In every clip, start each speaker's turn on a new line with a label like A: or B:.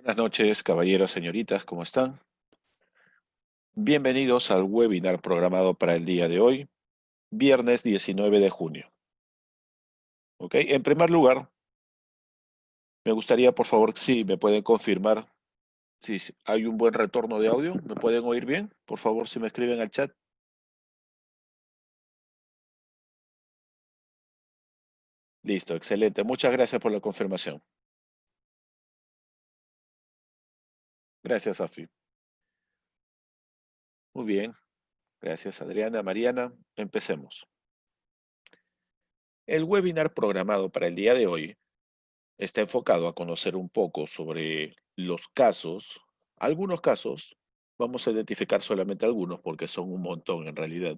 A: Buenas noches, caballeros, señoritas, ¿cómo están? Bienvenidos al webinar programado para el día de hoy, viernes 19 de junio. ¿Ok? En primer lugar, me gustaría, por favor, si me pueden confirmar si hay un buen retorno de audio. ¿Me pueden oír bien? Por favor, si me escriben al chat. Listo, excelente. Muchas gracias por la confirmación. Gracias, Afi. Muy bien. Gracias, Adriana, Mariana. Empecemos. El webinar programado para el día de hoy está enfocado a conocer un poco sobre los casos, algunos casos, vamos a identificar solamente algunos porque son un montón en realidad.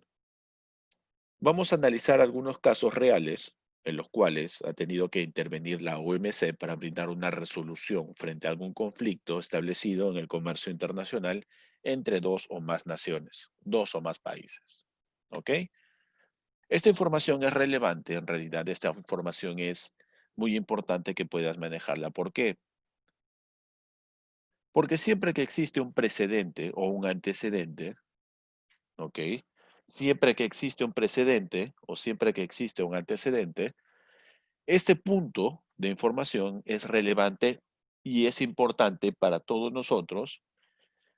A: Vamos a analizar algunos casos reales en los cuales ha tenido que intervenir la OMC para brindar una resolución frente a algún conflicto establecido en el comercio internacional entre dos o más naciones, dos o más países. ¿Ok? Esta información es relevante, en realidad esta información es muy importante que puedas manejarla. ¿Por qué? Porque siempre que existe un precedente o un antecedente, ¿ok? Siempre que existe un precedente o siempre que existe un antecedente, este punto de información es relevante y es importante para todos nosotros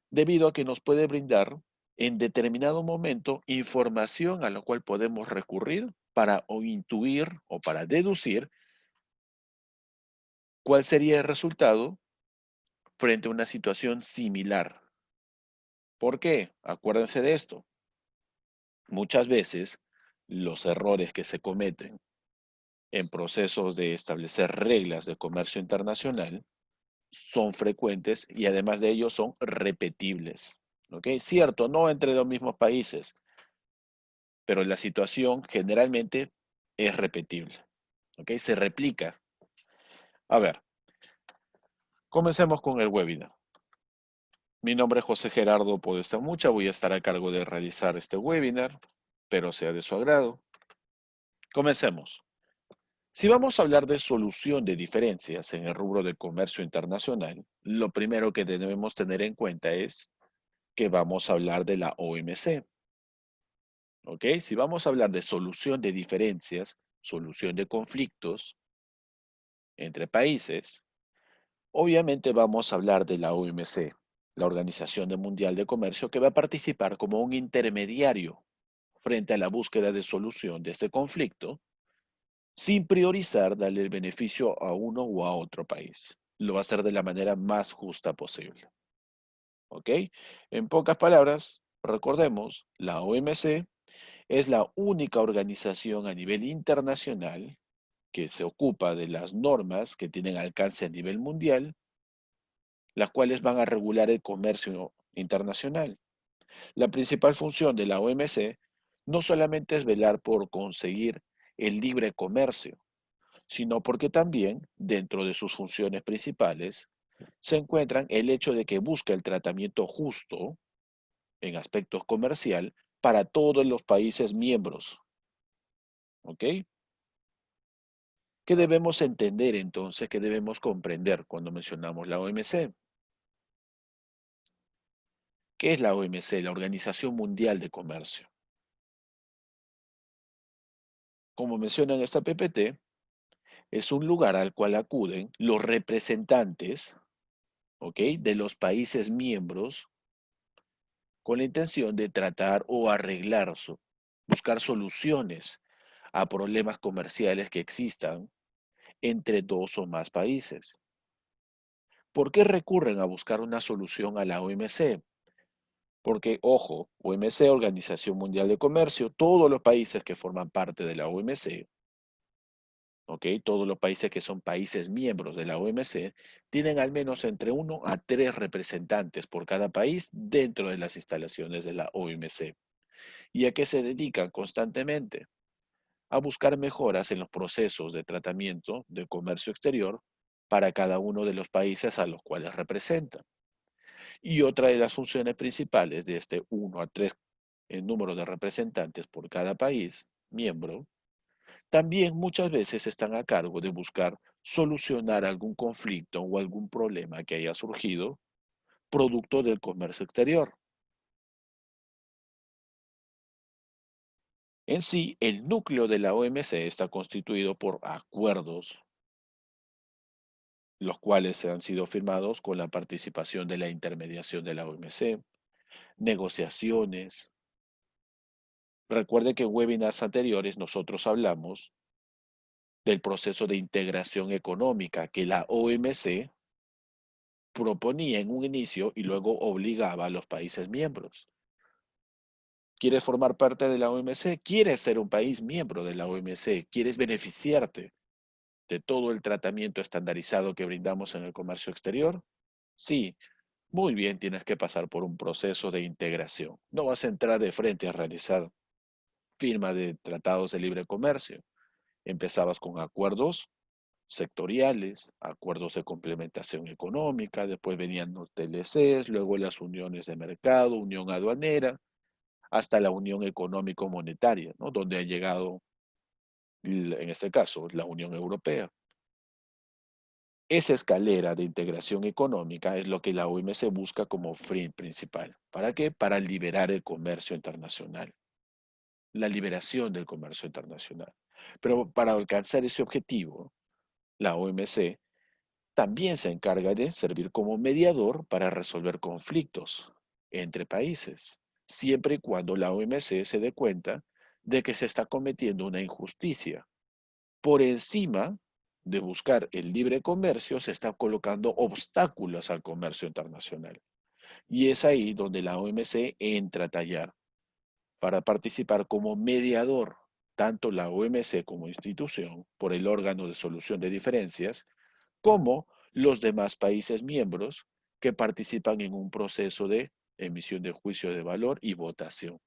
A: debido a que nos puede brindar en determinado momento información a la cual podemos recurrir para o intuir o para deducir cuál sería el resultado frente a una situación similar. ¿Por qué? Acuérdense de esto. Muchas veces los errores que se cometen en procesos de establecer reglas de comercio internacional son frecuentes y además de ello son repetibles. ¿Ok? Cierto, no entre los mismos países, pero la situación generalmente es repetible. ¿Ok? Se replica. A ver, comencemos con el webinar. Mi nombre es José Gerardo Podestamucha, voy a estar a cargo de realizar este webinar, pero sea de su agrado. Comencemos. Si vamos a hablar de solución de diferencias en el rubro de comercio internacional, lo primero que debemos tener en cuenta es que vamos a hablar de la OMC. ¿Ok? Si vamos a hablar de solución de diferencias, solución de conflictos entre países, obviamente vamos a hablar de la OMC, la Organización Mundial de Comercio, que va a participar como un intermediario frente a la búsqueda de solución de este conflicto sin priorizar darle el beneficio a uno o a otro país. Lo va a hacer de la manera más justa posible. ¿Ok? En pocas palabras, recordemos, la OMC es la única organización a nivel internacional que se ocupa de las normas que tienen alcance a nivel mundial, las cuales van a regular el comercio internacional. La principal función de la OMC no solamente es velar por conseguir el libre comercio, sino porque también, dentro de sus funciones principales, se encuentran el hecho de que busca el tratamiento justo en aspectos comercial para todos los países miembros. ¿Ok? ¿Qué debemos entender entonces? ¿Qué debemos comprender cuando mencionamos la OMC? ¿Qué es la OMC? La Organización Mundial de Comercio. Como menciona en esta PPT, es un lugar al cual acuden los representantes, ¿ok?, de los países miembros con la intención de tratar o arreglar, buscar soluciones a problemas comerciales que existan entre dos o más países. ¿Por qué recurren a buscar una solución a la OMC? Porque, ojo, OMC, Organización Mundial de Comercio, todos los países que forman parte de la OMC, ¿ok? Todos los países que son países miembros de la OMC, tienen al menos entre uno a tres representantes por cada país dentro de las instalaciones de la OMC. ¿Y a qué se dedican constantemente? A buscar mejoras en los procesos de tratamiento de comercio exterior para cada uno de los países a los cuales representan. Y otra de las funciones principales de este uno a 3 número de representantes por cada país miembro también muchas veces están a cargo de buscar solucionar algún conflicto o algún problema que haya surgido producto del comercio exterior. En sí, el núcleo de la OMC está constituido por acuerdos, los cuales han sido firmados con la participación de la intermediación de la OMC, negociaciones. Recuerde que en webinars anteriores nosotros hablamos del proceso de integración económica que la OMC proponía en un inicio y luego obligaba a los países miembros. ¿Quieres formar parte de la OMC? ¿Quieres ser un país miembro de la OMC? ¿Quieres beneficiarte de todo el tratamiento estandarizado que brindamos en el comercio exterior? Sí, muy bien, tienes que pasar por un proceso de integración. No vas a entrar de frente a realizar firma de tratados de libre comercio. Empezabas con acuerdos sectoriales, acuerdos de complementación económica, después venían los TLCs, luego las uniones de mercado, unión aduanera, hasta la unión económico-monetaria, ¿no? Donde ha llegado, en este caso, la Unión Europea. Esa escalera de integración económica es lo que la OMC busca como fin principal. ¿Para qué? Para liberar el comercio internacional, la liberación del comercio internacional. Pero para alcanzar ese objetivo, la OMC también se encarga de servir como mediador para resolver conflictos entre países, siempre y cuando la OMC se dé cuenta de que se está cometiendo una injusticia. Por encima de buscar el libre comercio, se está colocando obstáculos al comercio internacional. Y es ahí donde la OMC entra a tallar para participar como mediador, tanto la OMC como institución, por el órgano de solución de diferencias, como los demás países miembros que participan en un proceso de emisión de juicio de valor y votación.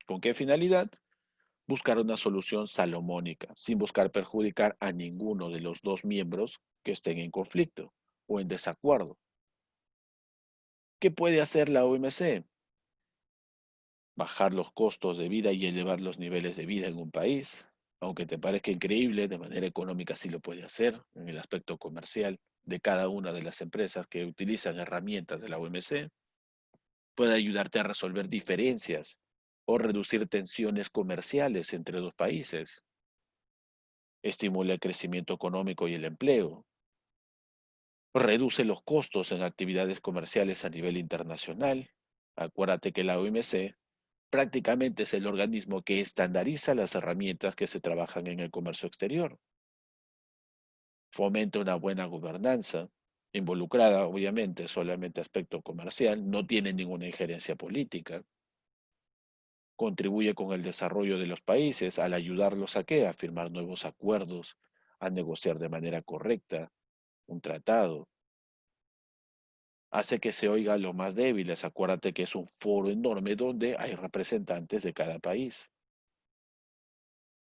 A: ¿Con qué finalidad? Buscar una solución salomónica, sin buscar perjudicar a ninguno de los dos miembros que estén en conflicto o en desacuerdo. ¿Qué puede hacer la OMC? Bajar los costos de vida y elevar los niveles de vida en un país. Aunque te parezca increíble, de manera económica sí lo puede hacer en el aspecto comercial de cada una de las empresas que utilizan herramientas de la OMC. Puede ayudarte a resolver diferencias o reducir tensiones comerciales entre dos países. Estimula el crecimiento económico y el empleo. Reduce los costos en actividades comerciales a nivel internacional. Acuérdate que la OMC prácticamente es el organismo que estandariza las herramientas que se trabajan en el comercio exterior. Fomenta una buena gobernanza, involucrada obviamente solamente aspecto comercial, no tiene ninguna injerencia política. Contribuye con el desarrollo de los países al ayudarlos a qué, a firmar nuevos acuerdos, a negociar de manera correcta un tratado. Hace que se oiga a los más débiles. Acuérdate que es un foro enorme donde hay representantes de cada país.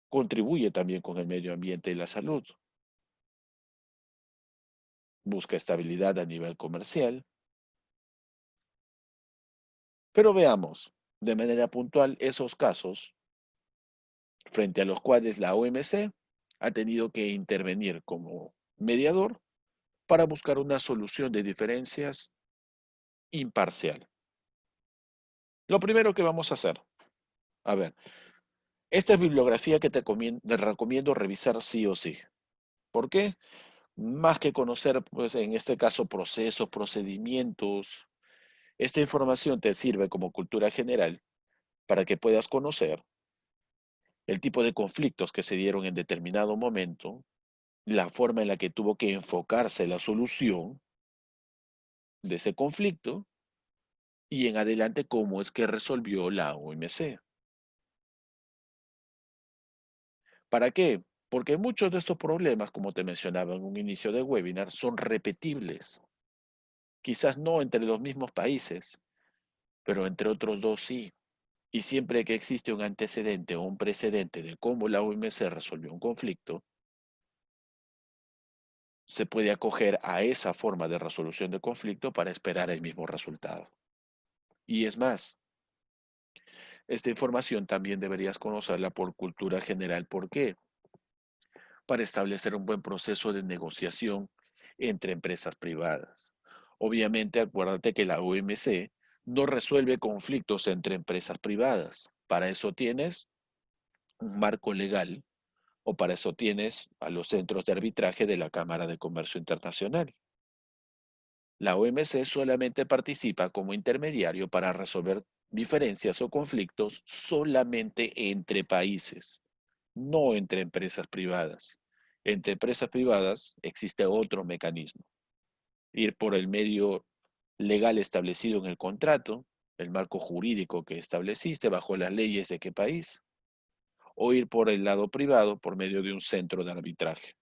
A: Contribuye también con el medio ambiente y la salud. Busca estabilidad a nivel comercial. Pero veamos de manera puntual esos casos frente a los cuales la OMC ha tenido que intervenir como mediador para buscar una solución de diferencias imparcial. Lo primero que vamos a hacer, a ver, esta es bibliografía que te recomiendo revisar sí o sí. ¿Por qué? Más que conocer, pues en este caso, procesos, procedimientos, esta información te sirve como cultura general para que puedas conocer el tipo de conflictos que se dieron en determinado momento, la forma en la que tuvo que enfocarse la solución de ese conflicto y en adelante cómo es que resolvió la OMC. ¿Para qué? Porque muchos de estos problemas, como te mencionaba en un inicio de webinar, son repetibles. Quizás no entre los mismos países, pero entre otros dos sí. Y siempre que existe un antecedente o un precedente de cómo la OMC resolvió un conflicto, se puede acoger a esa forma de resolución de conflicto para esperar el mismo resultado. Y es más, Esta información también deberías conocerla por cultura general. ¿Por qué? Para establecer un buen proceso de negociación entre empresas privadas. Obviamente, acuérdate que la OMC no resuelve conflictos entre empresas privadas. Para eso tienes un marco legal o para eso tienes a los centros de arbitraje de la Cámara de Comercio Internacional. La OMC solamente participa como intermediario para resolver diferencias o conflictos solamente entre países, no entre empresas privadas. Entre empresas privadas existe otro mecanismo. Ir por el medio legal establecido en el contrato, el marco jurídico que estableciste bajo las leyes de qué país, o ir por el lado privado por medio de un centro de arbitraje.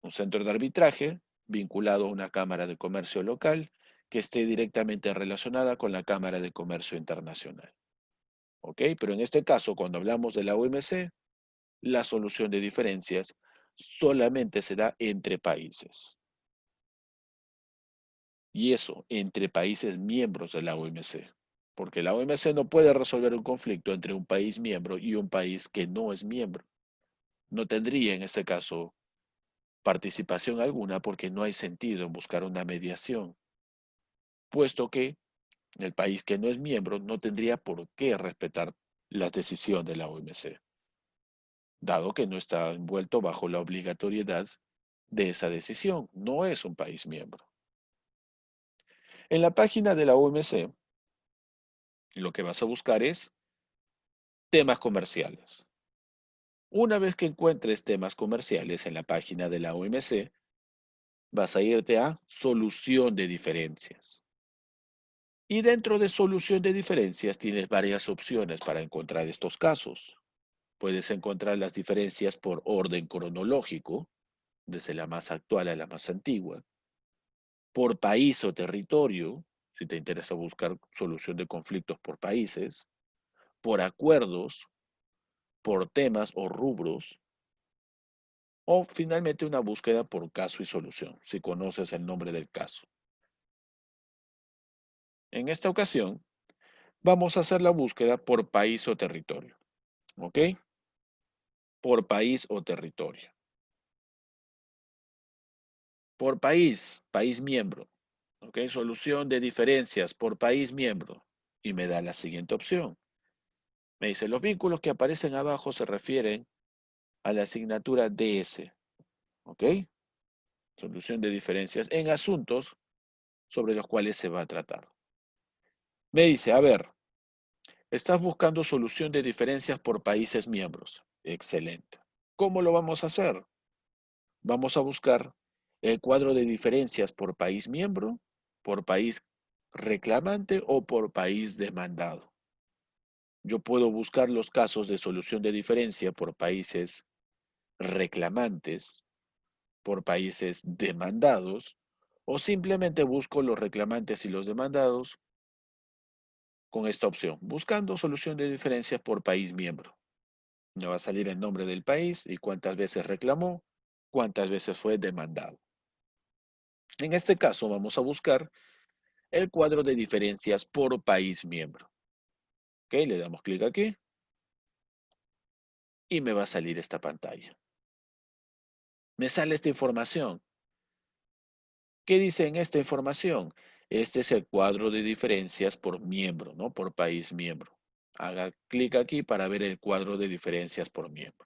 A: Un centro de arbitraje vinculado a una Cámara de Comercio local que esté directamente relacionada con la Cámara de Comercio Internacional. ¿Ok? Pero en este caso, cuando hablamos de la OMC, la solución de diferencias solamente se da entre países. Y eso, entre países miembros de la OMC. Porque la OMC no puede resolver un conflicto entre un país miembro y un país que no es miembro. No tendría en este caso participación alguna porque no hay sentido en buscar una mediación, puesto que el país que no es miembro no tendría por qué respetar la decisión de la OMC, dado que no está envuelto bajo la obligatoriedad de esa decisión. No es un país miembro. En la página de la OMC, lo que vas a buscar es temas comerciales. Una vez que encuentres temas comerciales en la página de la OMC, vas a irte a solución de diferencias. Y dentro de solución de diferencias tienes varias opciones para encontrar estos casos. Puedes encontrar las diferencias por orden cronológico, desde la más actual a la más antigua, por país o territorio, si te interesa buscar solución de conflictos por países, por acuerdos, por temas o rubros, o finalmente una búsqueda por caso y solución, si conoces el nombre del caso. En esta ocasión, vamos a hacer la búsqueda por país o territorio, ¿ok? Por país o territorio. Por país, país miembro, ¿ok? Solución de diferencias por país miembro. Y me da la siguiente opción. Me dice, los vínculos que aparecen abajo se refieren a la asignatura DS, ¿ok? Solución de diferencias en asuntos sobre los cuales se va a tratar. Me dice, a ver, estás buscando solución de diferencias por países miembros. Excelente. ¿Cómo lo vamos a hacer? Vamos a buscar el cuadro de diferencias por país miembro, por país reclamante o por país demandado. Yo puedo buscar los casos de solución de diferencia por países reclamantes, por países demandados, o simplemente busco los reclamantes y los demandados con esta opción, buscando solución de diferencias por país miembro. Me va a salir el nombre del país y cuántas veces reclamó, cuántas veces fue demandado. En este caso vamos a buscar el cuadro de diferencias por país miembro. Ok, le damos clic aquí y me va a salir esta pantalla. Me sale esta información. ¿Qué dice en esta información? Este es el cuadro de diferencias por miembro, ¿no? Por país miembro. Haga clic aquí para ver el cuadro de diferencias por miembro.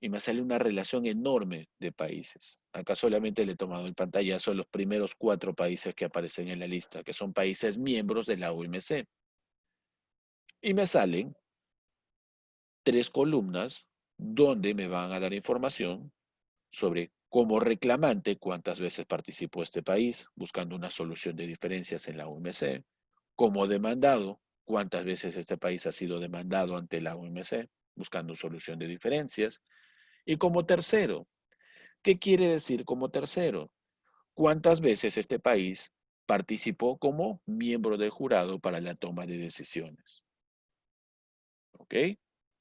A: Y me sale una relación enorme de países. Acá solamente le he tomado el pantallazo a los primeros 4 países que aparecen en la lista, que son países miembros de la OMC. Y me salen 3 columnas donde me van a dar información sobre como reclamante cuántas veces participó este país buscando una solución de diferencias en la OMC, como demandado cuántas veces este país ha sido demandado ante la OMC buscando solución de diferencias, y como tercero, ¿qué quiere decir como tercero? ¿Cuántas veces este país participó como miembro del jurado para la toma de decisiones? ¿Ok?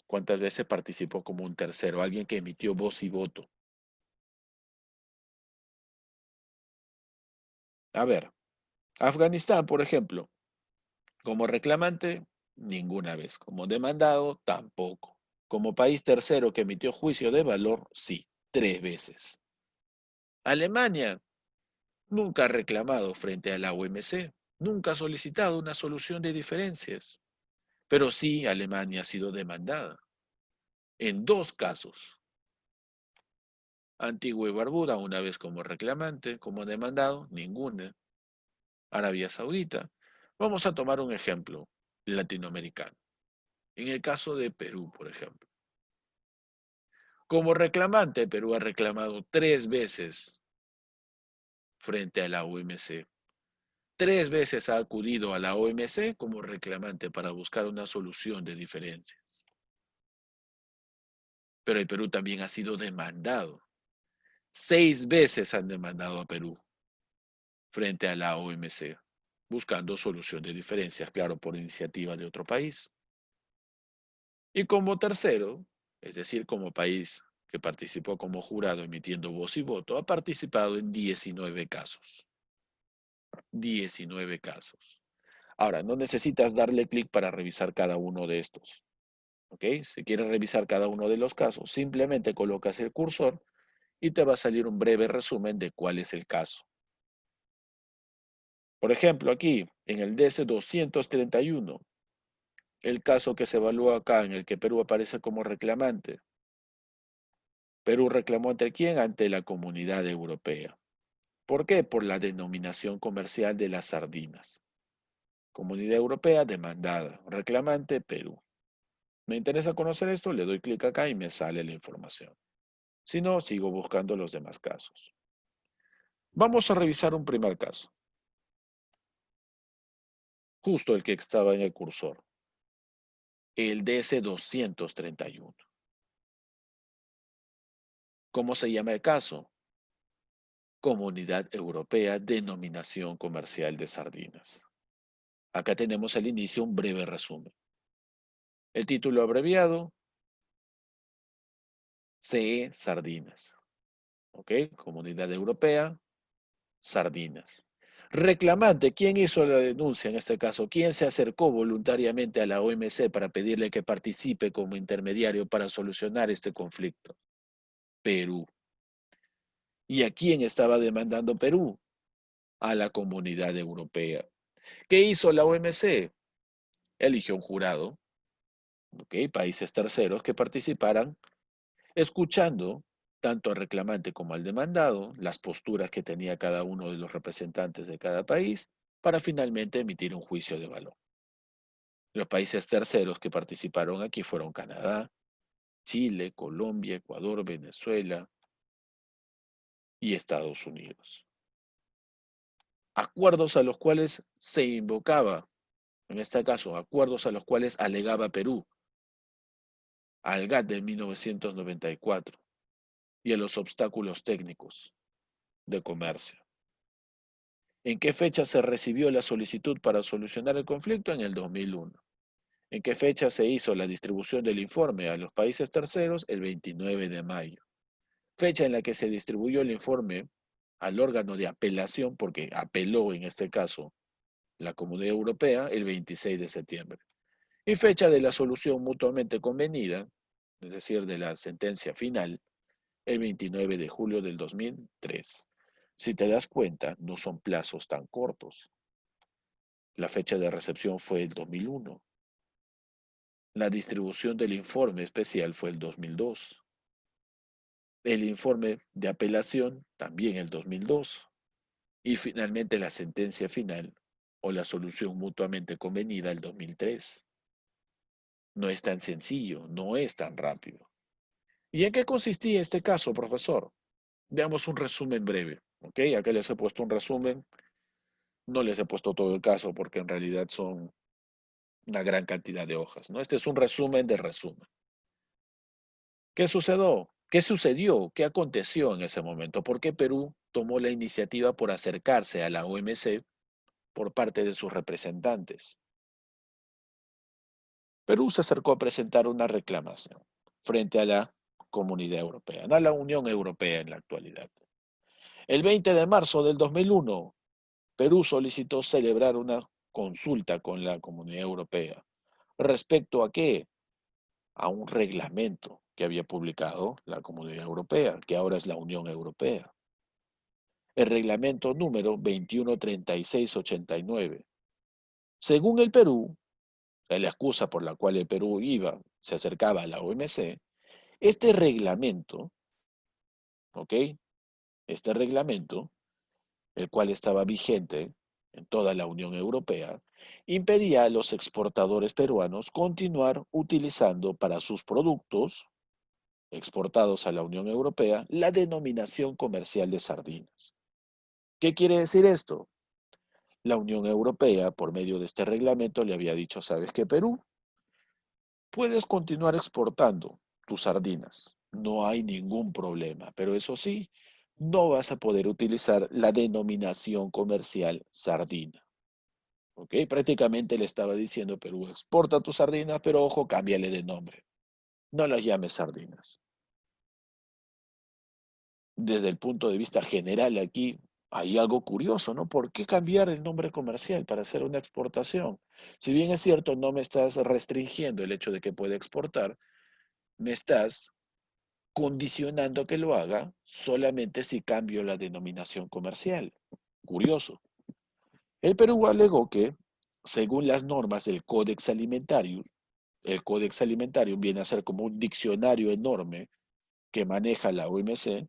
A: ¿Cuántas veces participó como un tercero, alguien que emitió voz y voto? A ver, Afganistán, por ejemplo, Como reclamante, ninguna vez. Como demandado, tampoco. Como país tercero que emitió juicio de valor, sí, 3 veces. Alemania nunca ha reclamado frente a la OMC, nunca ha solicitado una solución de diferencias, pero sí Alemania ha sido demandada en 2 casos. Antigua y Barbuda, una vez como reclamante, como demandado, ninguna. Arabia Saudita. Vamos a tomar un ejemplo latinoamericano. En el caso de Perú, por ejemplo. Como reclamante, Perú ha reclamado 3 veces frente a la OMC. 3 veces ha acudido a la OMC como reclamante para buscar una solución de diferencias. Pero el Perú también ha sido demandado. 6 veces han demandado a Perú frente a la OMC, buscando solución de diferencias, claro, por iniciativa de otro país. Y como tercero, es decir, como país que participó como jurado emitiendo voz y voto, ha participado en 19 casos. 19 casos. Ahora, no necesitas darle clic para revisar cada uno de estos. ¿Ok? Si quieres revisar cada uno de los casos, simplemente colocas el cursor y te va a salir un breve resumen de cuál es el caso. Por ejemplo, aquí, en el DC 231, el caso que se evalúa acá, en el que Perú aparece como reclamante. Perú reclamó ante quién? Ante la Comunidad Europea. ¿Por qué? Por la denominación comercial de las sardinas. Comunidad Europea demandada. Reclamante Perú. ¿Me interesa conocer esto? Le doy clic acá y me sale la información. Si no, sigo buscando los demás casos. Vamos a revisar un primer caso. Justo el que estaba en el cursor. El DS 231. ¿Cómo se llama el caso? Comunidad Europea Denominación Comercial de Sardinas. Acá tenemos al inicio un breve resumen. El título abreviado, CE Sardinas. ¿Ok? Comunidad Europea, Sardinas. Reclamante, ¿quién hizo la denuncia en este caso? ¿Quién se acercó voluntariamente a la OMC para pedirle que participe como intermediario para solucionar este conflicto? Perú. ¿Y a quién estaba demandando Perú? A la Comunidad Europea. ¿Qué hizo la OMC? Eligió un jurado, ¿ok? Países terceros que participaran escuchando tanto al reclamante como al demandado, las posturas que tenía cada uno de los representantes de cada país, para finalmente emitir un juicio de valor. Los países terceros que participaron aquí fueron Canadá, Chile, Colombia, Ecuador, Venezuela y Estados Unidos. Acuerdos a los cuales se invocaba, en este caso, acuerdos a los cuales alegaba Perú, al GATT de 1994 y a los obstáculos técnicos de comercio. ¿En qué fecha se recibió la solicitud para solucionar el conflicto? En el 2001. ¿En qué fecha se hizo la distribución del informe a los países terceros? El 29 de mayo. Fecha en la que se distribuyó el informe al órgano de apelación, porque apeló en este caso la Comunidad Europea, el 26 de septiembre. Y fecha de la solución mutuamente convenida, es decir, de la sentencia final, el 29 de julio del 2003. Si te das cuenta, no son plazos tan cortos. La fecha de recepción fue el 2001. La distribución del informe especial fue el 2002. El informe de apelación también el 2002. Y finalmente la sentencia final o la solución mutuamente convenida el 2003. No es tan sencillo, no es tan rápido. ¿Y en qué consistía este caso, profesor? Veamos un resumen breve. ¿Ok? Acá les he puesto un resumen. No les he puesto todo el caso porque en realidad son una gran cantidad de hojas, ¿no? Este es un resumen de resumen. ¿Qué sucedió? ¿Qué sucedió? ¿Qué aconteció en ese momento? ¿Por qué Perú tomó la iniciativa por acercarse a la OMC por parte de sus representantes? Perú se acercó a presentar una reclamación frente a la Comunidad Europea, no a la Unión Europea en la actualidad. El 20 de marzo del 2001, Perú solicitó celebrar una consulta con la Comunidad Europea. ¿Respecto a qué? A un reglamento que había publicado la Comunidad Europea, que ahora es la Unión Europea. El reglamento número 213689. Según el Perú, la excusa por la cual el Perú se acercaba a la OMC, este reglamento, ¿ok? Este reglamento, el cual estaba vigente en toda la Unión Europea, impedía a los exportadores peruanos continuar utilizando para sus productos exportados a la Unión Europea la denominación comercial de sardinas. ¿Qué quiere decir esto? La Unión Europea, por medio de este reglamento, le había dicho, ¿sabes qué, Perú? Puedes continuar exportando tus sardinas, no hay ningún problema, pero eso sí, no vas a poder utilizar la denominación comercial sardina. ¿Ok? Prácticamente le estaba diciendo, Perú, exporta tus sardinas, pero ojo, cámbiale de nombre. No las llames sardinas. Desde el punto de vista general aquí hay algo curioso, ¿no? ¿Por qué cambiar el nombre comercial para hacer una exportación? Si bien es cierto, no me estás restringiendo el hecho de que pueda exportar, me estás condicionando que lo haga solamente si cambio la denominación comercial. Curioso. El Perú alegó que, según las normas del Codex Alimentarius, el Codex Alimentarius viene a ser como un diccionario enorme que maneja la OMC,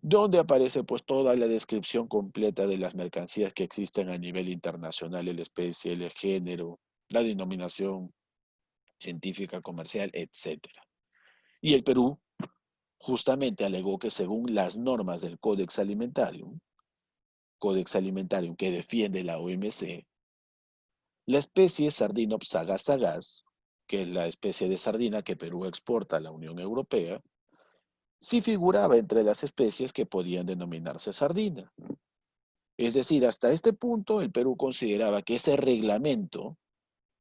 A: donde aparece pues toda la descripción completa de las mercancías que existen a nivel internacional, la especie, el género, la denominación científica, comercial, etcétera. Y el Perú justamente alegó que según las normas del Codex Alimentarium que defiende la OMC, la especie Sardinops sagas, que es la especie de sardina que Perú exporta a la Unión Europea, sí figuraba entre las especies que podían denominarse sardina. Es decir, hasta este punto el Perú consideraba que ese reglamento,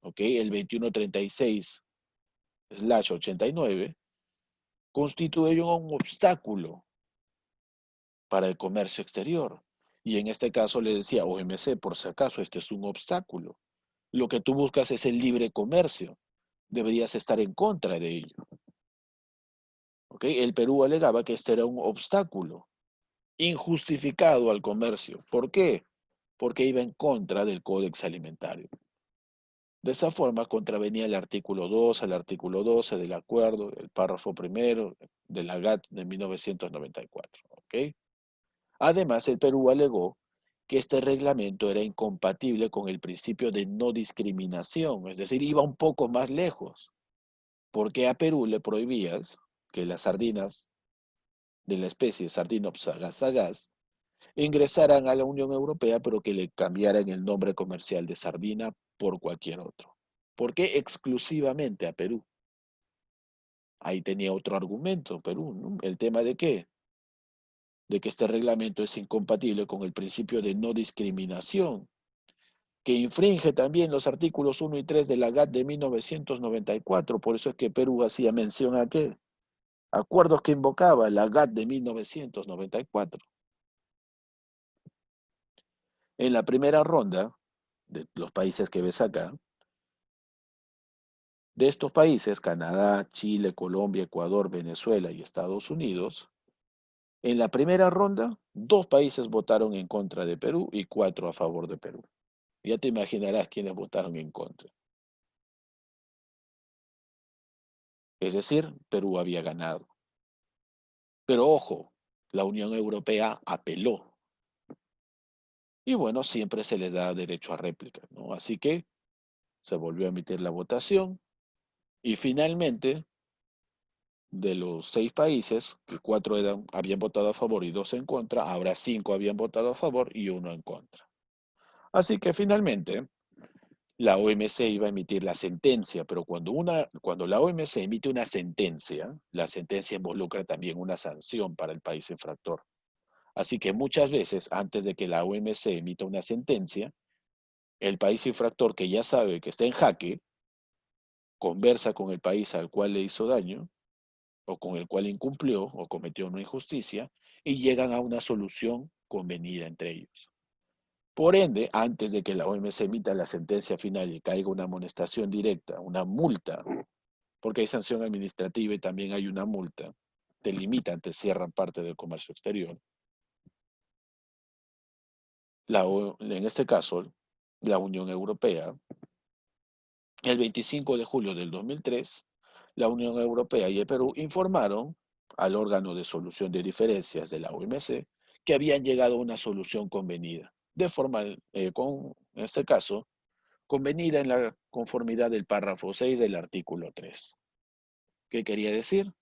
A: ¿ok? El 2136/89, constituye un obstáculo para el comercio exterior. Y en este caso le decía OMC, por si acaso, este es un obstáculo. Lo que tú buscas es el libre comercio. Deberías estar en contra de ello. ¿Ok? El Perú alegaba que este era un obstáculo injustificado al comercio. ¿Por qué? Porque iba en contra del Códex Alimentario. De esa forma contravenía el artículo 2 al artículo 12 del acuerdo, el párrafo primero de la GATT de 1994. ¿Ok? Además, el Perú alegó que este reglamento era incompatible con el principio de no discriminación, es decir, iba un poco más lejos, porque a Perú le prohibías que las sardinas de la especie Sardinops sagas ingresaran a la Unión Europea, pero que le cambiaran el nombre comercial de sardina por cualquier otro. ¿Por qué exclusivamente a Perú? Ahí tenía otro argumento, Perú, ¿no? ¿El tema de qué? De que este reglamento es incompatible con el principio de no discriminación, que infringe también los artículos 1 y 3 de la GATT de 1994. Por eso es que Perú hacía mención a qué? Acuerdos que invocaba la GATT de 1994. En la primera ronda de los países que ves acá, de estos países, Canadá, Chile, Colombia, Ecuador, Venezuela y Estados Unidos, en la primera ronda, 2 países votaron en contra de Perú y 4 a favor de Perú. Ya te imaginarás quiénes votaron en contra. Es decir, Perú había ganado. Pero ojo, la Unión Europea apeló. Y bueno, siempre se le da derecho a réplica, ¿no? Así que se volvió a emitir la votación y finalmente, de los 6 países, que 4 habían votado a favor y 2 en contra, ahora 5 habían votado a favor y 1 en contra. Así que finalmente la OMC iba a emitir la sentencia, pero cuando la OMC emite una sentencia, la sentencia involucra también una sanción para el país infractor. Así que muchas veces, antes de que la OMC emita una sentencia, el país infractor que ya sabe que está en jaque, conversa con el país al cual le hizo daño, o con el cual incumplió o cometió una injusticia, y llegan a una solución convenida entre ellos. Por ende, antes de que la OMC emita la sentencia final y caiga una amonestación directa, una multa, porque hay sanción administrativa y también hay una multa, te limitan, te cierran parte del comercio exterior. En este caso, la Unión Europea, el 25 de julio del 2003, la Unión Europea y el Perú informaron al órgano de solución de diferencias de la OMC que habían llegado a una solución convenida, de forma, en este caso, convenida en la conformidad del párrafo 6 del artículo 3. ¿Qué quería decir?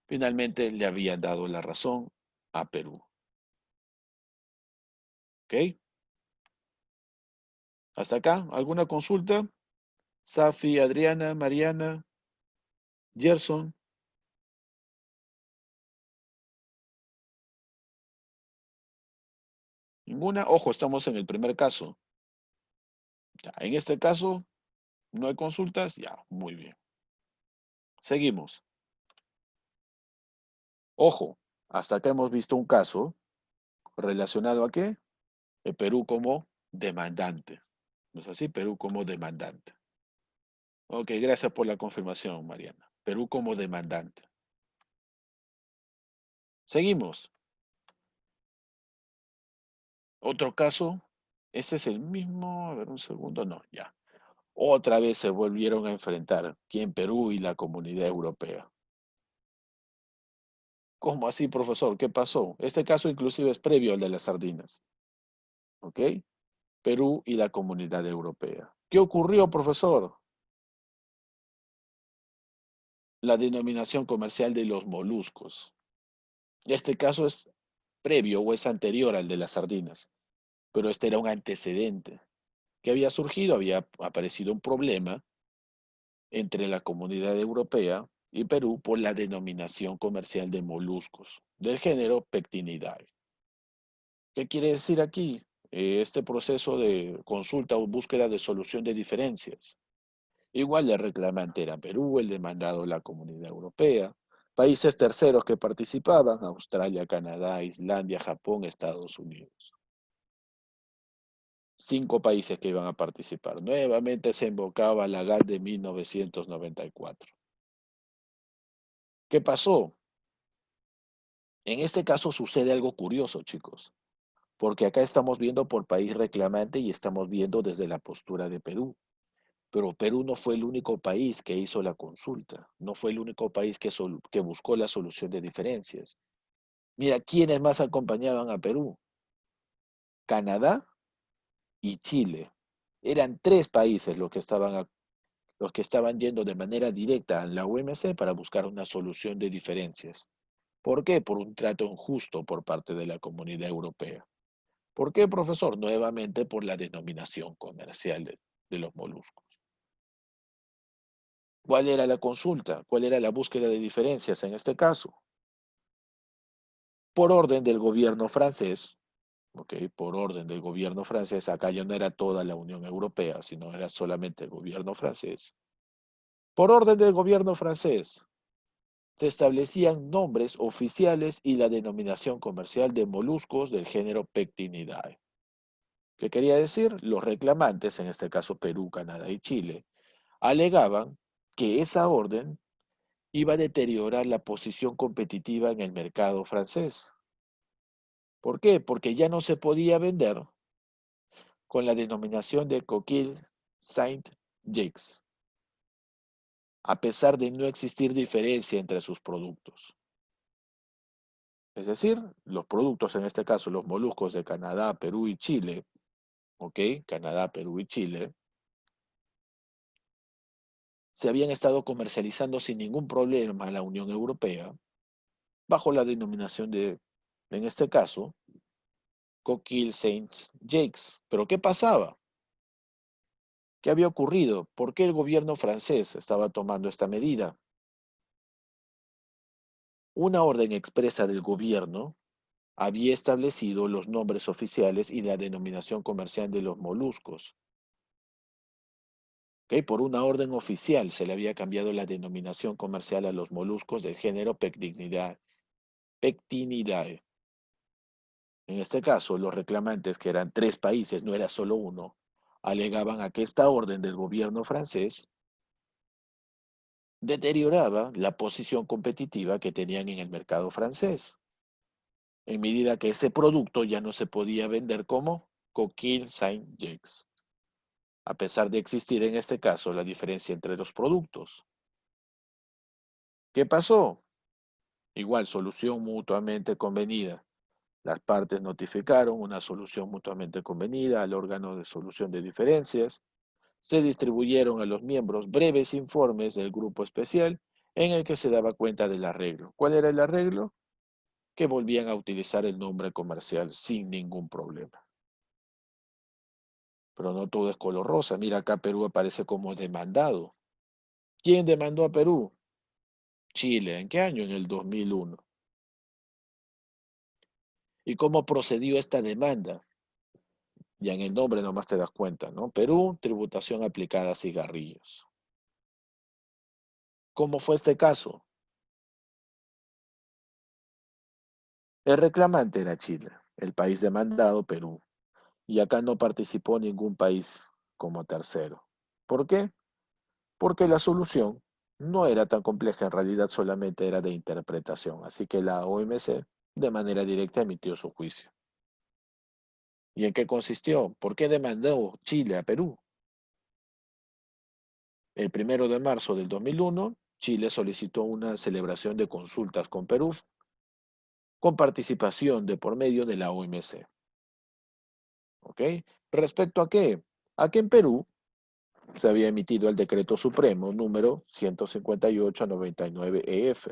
A: Finalmente le habían dado la razón a Perú. ¿Ok? ¿Hasta acá? ¿Alguna consulta? Safi, Adriana, Mariana, Gerson. Ninguna. Ojo, estamos en el primer caso. Ya, en este caso, no hay consultas. Ya, muy bien. Seguimos. Ojo, hasta acá hemos visto un caso relacionado a qué? El Perú como demandante. ¿No es así? Perú como demandante. Ok, gracias por la confirmación, Mariana. Perú como demandante. Seguimos. Otro caso. Ese es el mismo. A ver, un segundo. No, ya. Otra vez se volvieron a enfrentar. ¿Quién? Perú y la Comunidad Europea. ¿Cómo así, profesor? ¿Qué pasó? Este caso inclusive es previo al de las sardinas. ¿Ok? Perú y la Comunidad Europea. ¿Qué ocurrió, profesor? La denominación comercial de los moluscos. Este caso es previo o es anterior al de las sardinas, pero este era un antecedente. ¿Qué había surgido? Había aparecido un problema entre la Comunidad Europea y Perú por la denominación comercial de moluscos del género Pectinidae. ¿Qué quiere decir aquí? Este proceso de consulta o búsqueda de solución de diferencias. Igual el reclamante era Perú, el demandado la Comunidad Europea, países terceros que participaban, Australia, Canadá, Islandia, Japón, Estados Unidos. 5 países que iban a participar. Nuevamente se invocaba la GATT de 1994. ¿Qué pasó? En este caso sucede algo curioso, chicos, porque acá estamos viendo por país reclamante y estamos viendo desde la postura de Perú. Pero Perú no fue el único país que hizo la consulta, no fue el único país que buscó la solución de diferencias. Mira, ¿quiénes más acompañaban a Perú? Canadá y Chile. Eran 3 países los que estaban yendo de manera directa a la OMC para buscar una solución de diferencias. ¿Por qué? Por un trato injusto por parte de la Comunidad Europea. ¿Por qué, profesor? Nuevamente por la denominación comercial de los moluscos. ¿Cuál era la consulta? ¿Cuál era la búsqueda de diferencias en este caso? Por orden del gobierno francés, ¿ok? Por orden del gobierno francés, acá ya no era toda la Unión Europea, sino era solamente el gobierno francés. Por orden del gobierno francés, se establecían nombres oficiales y la denominación comercial de moluscos del género Pectinidae. ¿Qué quería decir? Los reclamantes, en este caso Perú, Canadá y Chile, alegaban que esa orden iba a deteriorar la posición competitiva en el mercado francés. ¿Por qué? Porque ya no se podía vender con la denominación de Coquille Saint-Jacques, a pesar de no existir diferencia entre sus productos. Es decir, los productos, en este caso los moluscos de Canadá, Perú y Chile, ¿ok? Canadá, Perú y Chile, se habían estado comercializando sin ningún problema en la Unión Europea, bajo la denominación de, en este caso, Coquille Saint-Jacques. ¿Pero qué pasaba? ¿Qué había ocurrido? ¿Por qué el gobierno francés estaba tomando esta medida? Una orden expresa del gobierno había establecido los nombres oficiales y la denominación comercial de los moluscos. ¿Ok? Por una orden oficial se le había cambiado la denominación comercial a los moluscos del género Pectinidae. Pectinidae. En este caso, los reclamantes, que eran 3 países, no era solo uno, alegaban a que esta orden del gobierno francés deterioraba la posición competitiva que tenían en el mercado francés, en medida que ese producto ya no se podía vender como Coquille Saint-Jacques, a pesar de existir en este caso la diferencia entre los productos. ¿Qué pasó? Igual, solución mutuamente convenida. Las partes notificaron una solución mutuamente convenida al órgano de solución de diferencias. Se distribuyeron a los miembros breves informes del grupo especial en el que se daba cuenta del arreglo. ¿Cuál era el arreglo? Que volvían a utilizar el nombre comercial sin ningún problema. Pero no todo es color rosa. Mira, acá Perú aparece como demandado. ¿Quién demandó a Perú? Chile. ¿En qué año? En el 2001. ¿Y cómo procedió esta demanda? Ya en el nombre nomás te das cuenta, ¿no? Perú, tributación aplicada a cigarrillos. ¿Cómo fue este caso? El reclamante era Chile, el país demandado Perú, y acá no participó ningún país como tercero. ¿Por qué? Porque la solución no era tan compleja, en realidad solamente era de interpretación, así que la OMC de manera directa emitió su juicio. ¿Y en qué consistió? ¿Por qué demandó Chile a Perú? El 1 de marzo del 2001, Chile solicitó una celebración de consultas con Perú con participación de por medio de la OMC. ¿Ok? ¿Respecto a qué? A que en Perú se había emitido el decreto supremo número 158/99 EF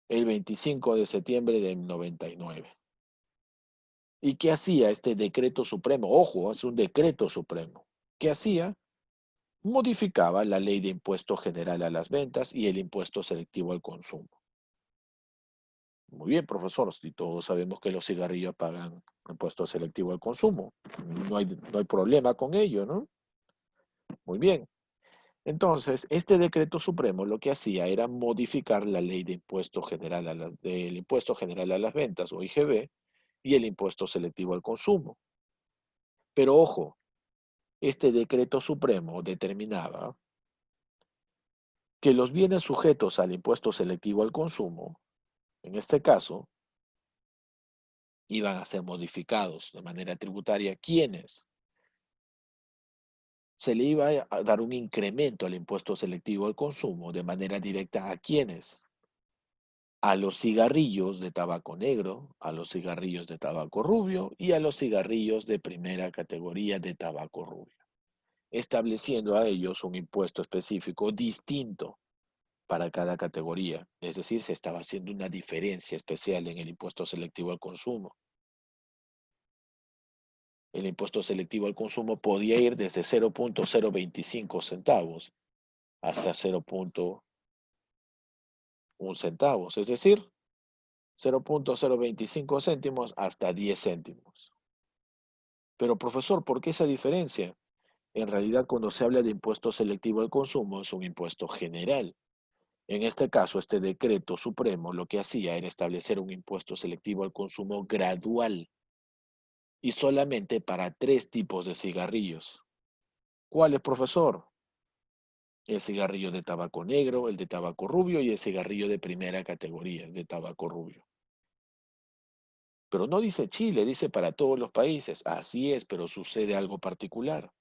A: el 25 de septiembre del 99. ¿Y qué hacía este decreto supremo? Ojo, es un decreto supremo. ¿Qué hacía? Modificaba la ley de impuesto general a las ventas y el impuesto selectivo al consumo. Muy bien, profesor, si todos sabemos que los cigarrillos pagan impuesto selectivo al consumo, no hay problema con ello, ¿no? Muy bien. Entonces, este decreto supremo lo que hacía era modificar la ley de impuesto general del impuesto general a las ventas, o IGB, y el impuesto selectivo al consumo. Pero ojo, este decreto supremo determinaba que los bienes sujetos al impuesto selectivo al consumo, en este caso, iban a ser modificados de manera tributaria. ¿Quiénes? Se le iba a dar un incremento al impuesto selectivo al consumo de manera directa. ¿A quiénes? A los cigarrillos de tabaco negro, a los cigarrillos de tabaco rubio y a los cigarrillos de primera categoría de tabaco rubio, estableciendo a ellos un impuesto específico distinto para cada categoría. Es decir, se estaba haciendo una diferencia especial en el impuesto selectivo al consumo. El impuesto selectivo al consumo podía ir desde 0.025 centavos hasta 0.1 centavos, es decir, 0.025 céntimos hasta 10 céntimos. Pero profesor, ¿por qué esa diferencia? En realidad, cuando se habla de impuesto selectivo al consumo, es un impuesto general. En este caso, este decreto supremo lo que hacía era establecer un impuesto selectivo al consumo gradual y solamente para 3 tipos de cigarrillos. ¿Cuáles, profesor? El cigarrillo de tabaco negro, el de tabaco rubio y el cigarrillo de primera categoría de tabaco rubio. Pero no dice Chile, dice para todos los países. Así es, pero sucede algo particular.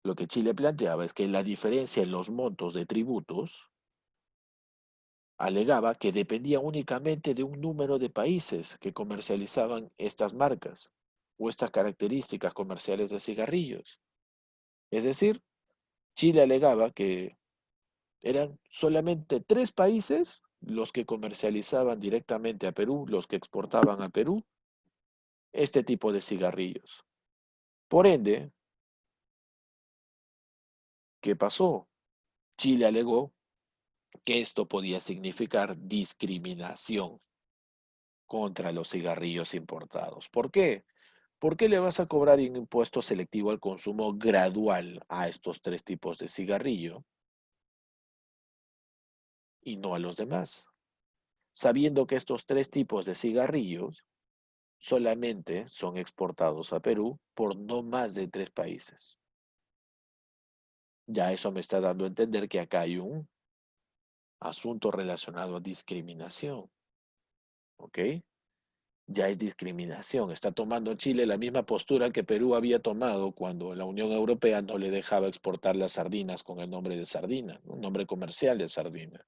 A: Lo que Chile planteaba es que la diferencia en los montos de tributos alegaba que dependía únicamente de un número de países que comercializaban estas marcas o estas características comerciales de cigarrillos. Es decir, Chile alegaba que eran solamente 3 países los que comercializaban directamente a Perú, los que exportaban a Perú este tipo de cigarrillos. Por ende, ¿qué pasó? Chile alegó que esto podía significar discriminación contra los cigarrillos importados. ¿Por qué? ¿Por qué le vas a cobrar un impuesto selectivo al consumo gradual a estos 3 tipos de cigarrillo y no a los demás? sabiendo que estos tres tipos de cigarrillos solamente son exportados a Perú por no más de 3 países. Ya eso me está dando a entender que acá hay un asunto relacionado a discriminación, ¿ok? Ya es discriminación. Está tomando Chile la misma postura que Perú había tomado cuando la Unión Europea no le dejaba exportar las sardinas con el nombre de sardina, un nombre comercial de sardina.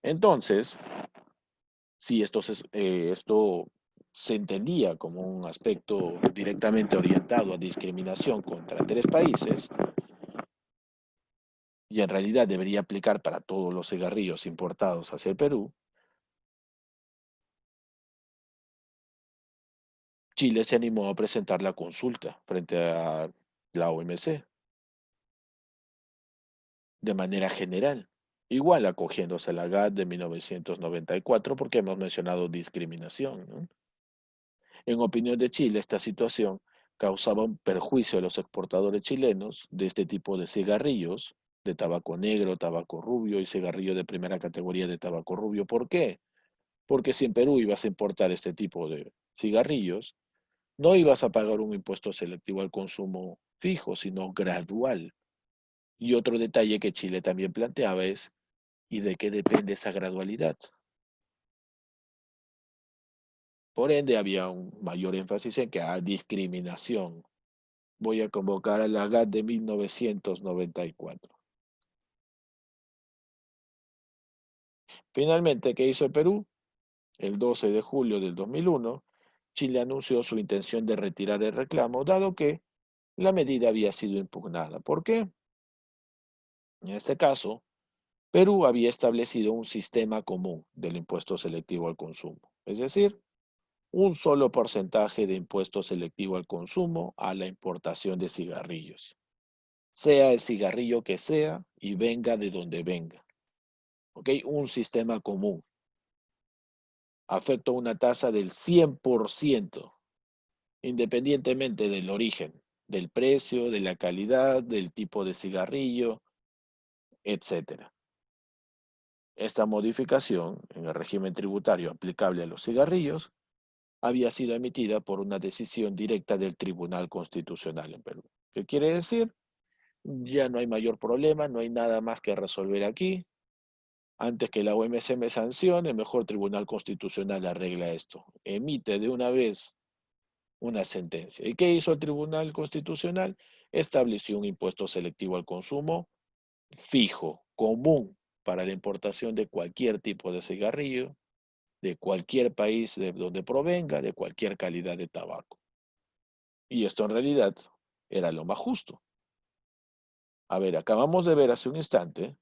A: Entonces, si esto se entendía como un aspecto directamente orientado a discriminación contra 3 países, y en realidad debería aplicar para todos los cigarrillos importados hacia el Perú, Chile se animó a presentar la consulta frente a la OMC de manera general, igual acogiéndose a la GATT de 1994 porque hemos mencionado discriminación, ¿no? En opinión de Chile, esta situación causaba un perjuicio a los exportadores chilenos de este tipo de cigarrillos, de tabaco negro, tabaco rubio y cigarrillo de primera categoría de tabaco rubio. ¿Por qué? Porque si en Perú ibas a importar este tipo de cigarrillos, no ibas a pagar un impuesto selectivo al consumo fijo, sino gradual. Y otro detalle que Chile también planteaba es, ¿y de qué depende esa gradualidad? Por ende, había un mayor énfasis en que hay discriminación. Voy a convocar a la GATT de 1994. Finalmente, ¿qué hizo el Perú? El 12 de julio del 2001, Chile anunció su intención de retirar el reclamo, dado que la medida había sido impugnada. ¿Por qué? En este caso, Perú había establecido un sistema común del impuesto selectivo al consumo, es decir, un solo porcentaje de impuesto selectivo al consumo a la importación de cigarrillos, sea el cigarrillo que sea y venga de donde venga. ¿Ok? Un sistema común. Afecta una tasa del 100%, independientemente del origen, del precio, de la calidad, del tipo de cigarrillo, etcétera. Esta modificación en el régimen tributario aplicable a los cigarrillos había sido emitida por una decisión directa del Tribunal Constitucional en Perú. ¿Qué quiere decir? Ya no hay mayor problema, no hay nada más que resolver aquí. Antes que la OMC me sancione, mejor Tribunal Constitucional arregla esto. Emite de una vez una sentencia. ¿Y qué hizo el Tribunal Constitucional? Estableció un impuesto selectivo al consumo fijo, común, para la importación de cualquier tipo de cigarrillo, de cualquier país de donde provenga, de cualquier calidad de tabaco. Y esto en realidad era lo más justo. A ver, acabamos de ver hace un instante,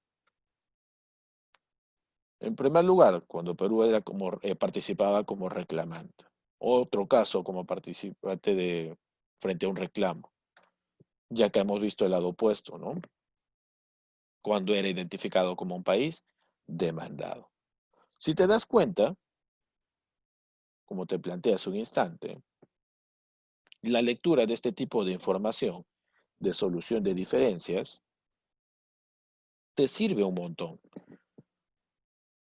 A: en primer lugar, cuando Perú era participaba como reclamante. Otro caso como participante frente a un reclamo, ya que hemos visto el lado opuesto, ¿no? Cuando era identificado como un país demandado. Si te das cuenta, como te planteé hace un instante, la lectura de este tipo de información de solución de diferencias te sirve un montón.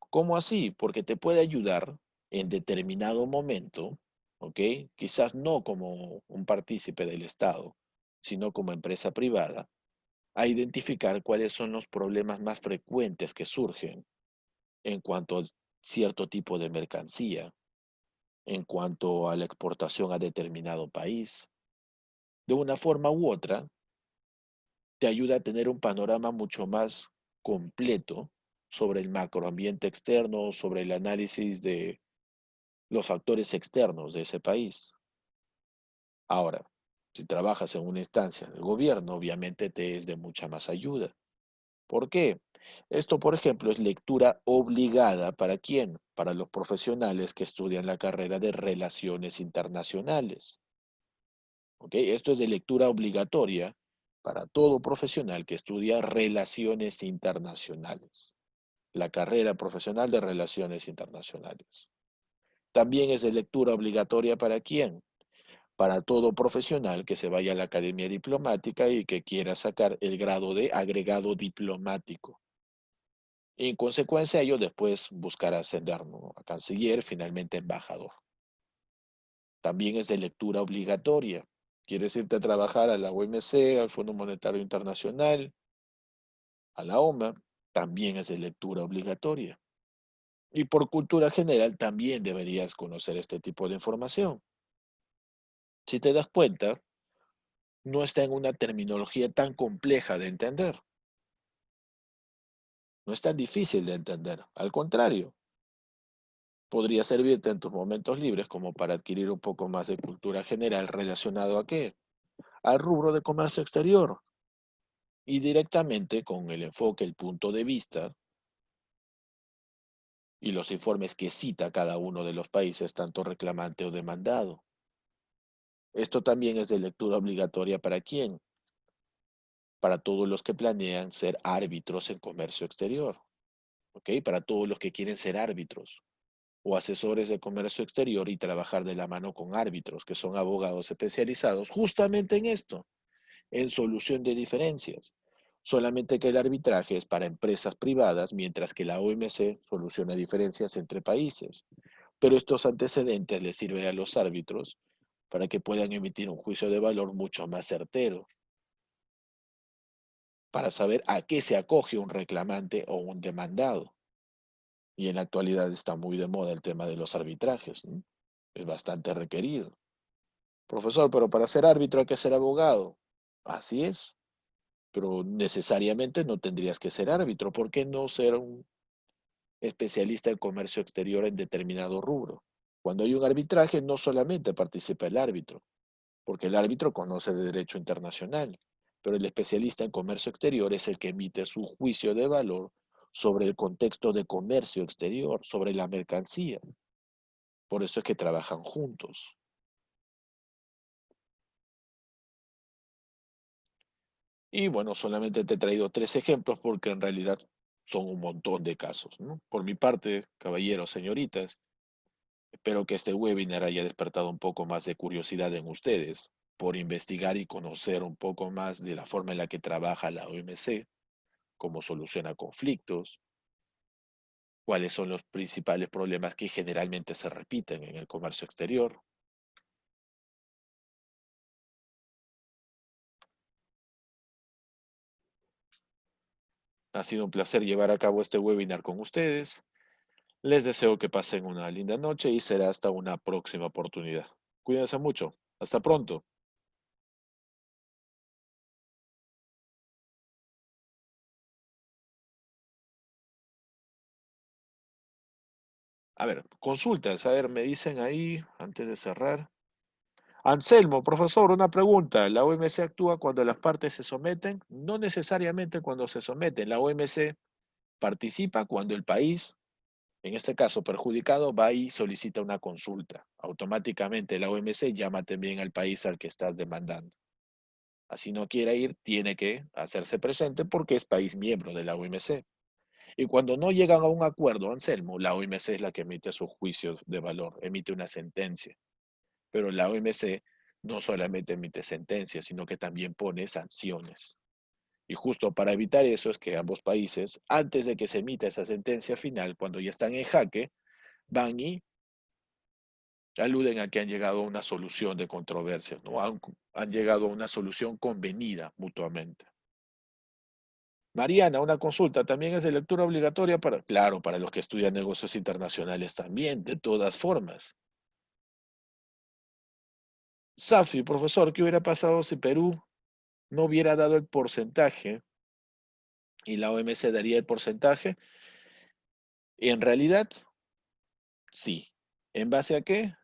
A: ¿Cómo así? Porque te puede ayudar en determinado momento, ¿ok? Quizás no como un partícipe del Estado, sino como empresa privada, a identificar cuáles son los problemas más frecuentes que surgen en cuanto a cierto tipo de mercancía, en cuanto a la exportación a determinado país. De una forma u otra, te ayuda a tener un panorama mucho más completo sobre el macroambiente externo, sobre el análisis de los factores externos de ese país. Ahora, si trabajas en una instancia del gobierno, obviamente te es de mucha más ayuda. ¿Por qué? Esto, por ejemplo, es lectura obligada para quién? Para los profesionales que estudian la carrera de Relaciones Internacionales. ¿Ok? Esto es de lectura obligatoria para todo profesional que estudia Relaciones Internacionales. La carrera profesional de Relaciones Internacionales. También es de lectura obligatoria para quién? Para todo profesional que se vaya a la Academia Diplomática y que quiera sacar el grado de agregado diplomático. Y en consecuencia, ellos después buscarán ascender, ¿no?, a canciller, finalmente embajador. También es de lectura obligatoria. ¿Quieres irte a trabajar a la OMC, al Fondo Monetario Internacional, a la OMA? También es de lectura obligatoria. Y por cultura general también deberías conocer este tipo de información. Si te das cuenta, no está en una terminología tan compleja de entender. No es tan difícil de entender. Al contrario, podría servirte en tus momentos libres como para adquirir un poco más de cultura general relacionado a qué, al rubro de comercio exterior y directamente con el enfoque, el punto de vista y los informes que cita cada uno de los países, tanto reclamante o demandado. Esto también es de lectura obligatoria para quién, para todos los que planean ser árbitros en comercio exterior, ¿ok? Para todos los que quieren ser árbitros o asesores de comercio exterior y trabajar de la mano con árbitros, que son abogados especializados justamente en esto, en solución de diferencias. Solamente que el arbitraje es para empresas privadas, mientras que la OMC soluciona diferencias entre países. Pero estos antecedentes les sirven a los árbitros para que puedan emitir un juicio de valor mucho más certero, para saber a qué se acoge un reclamante o un demandado. Y en la actualidad está muy de moda el tema de los arbitrajes, ¿no? Es bastante requerido. Profesor, pero para ser árbitro hay que ser abogado. Así es, pero necesariamente no tendrías que ser árbitro. ¿Por qué no ser un especialista en comercio exterior en determinado rubro? Cuando hay un arbitraje, no solamente participa el árbitro, porque el árbitro conoce de derecho internacional, pero el especialista en comercio exterior es el que emite su juicio de valor sobre el contexto de comercio exterior, sobre la mercancía. Por eso es que trabajan juntos. Y bueno, solamente te he traído tres ejemplos porque en realidad son un montón de casos, ¿no? Por mi parte, caballeros, señoritas, espero que este webinar haya despertado un poco más de curiosidad en ustedes por investigar y conocer un poco más de la forma en la que trabaja la OMC, cómo soluciona conflictos, cuáles son los principales problemas que generalmente se repiten en el comercio exterior. Ha sido un placer llevar a cabo este webinar con ustedes. Les deseo que pasen una linda noche y será hasta una próxima oportunidad. Cuídense mucho. Hasta pronto. A ver, consultas. A ver, me dicen ahí, antes de cerrar. Anselmo, profesor, una pregunta. ¿La OMC actúa cuando las partes se someten? No necesariamente cuando se someten. La OMC participa cuando el país, en este caso perjudicado, va y solicita una consulta. Automáticamente la OMC llama también al país al que estás demandando. Así no quiera ir, tiene que hacerse presente porque es país miembro de la OMC. Y cuando no llegan a un acuerdo, Anselmo, la OMC es la que emite su juicio de valor, emite una sentencia. Pero la OMC no solamente emite sentencias, sino que también pone sanciones. Y justo para evitar eso es que ambos países, antes de que se emita esa sentencia final, cuando ya están en jaque, van y aluden a que han llegado a una solución de controversia, ¿no? Han llegado a una solución convenida mutuamente. Mariana, una consulta, ¿también es de lectura obligatoria para, claro, para los que estudian negocios internacionales también, de todas formas? Safi, profesor, ¿qué hubiera pasado si Perú no hubiera dado el porcentaje y la OMC daría el porcentaje? En realidad, sí. ¿En base a qué?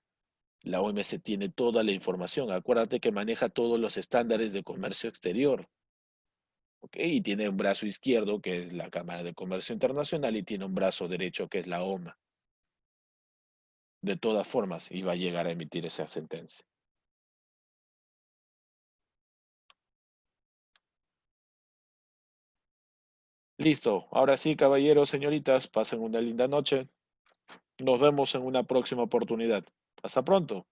A: La OMC tiene toda la información. Acuérdate que maneja todos los estándares de comercio exterior. ¿Ok? Y tiene un brazo izquierdo, que es la Cámara de Comercio Internacional, y tiene un brazo derecho, que es la OMA. De todas formas, iba a llegar a emitir esa sentencia. Listo. Ahora sí, caballeros, señoritas, pasen una linda noche. Nos vemos en una próxima oportunidad. Hasta pronto.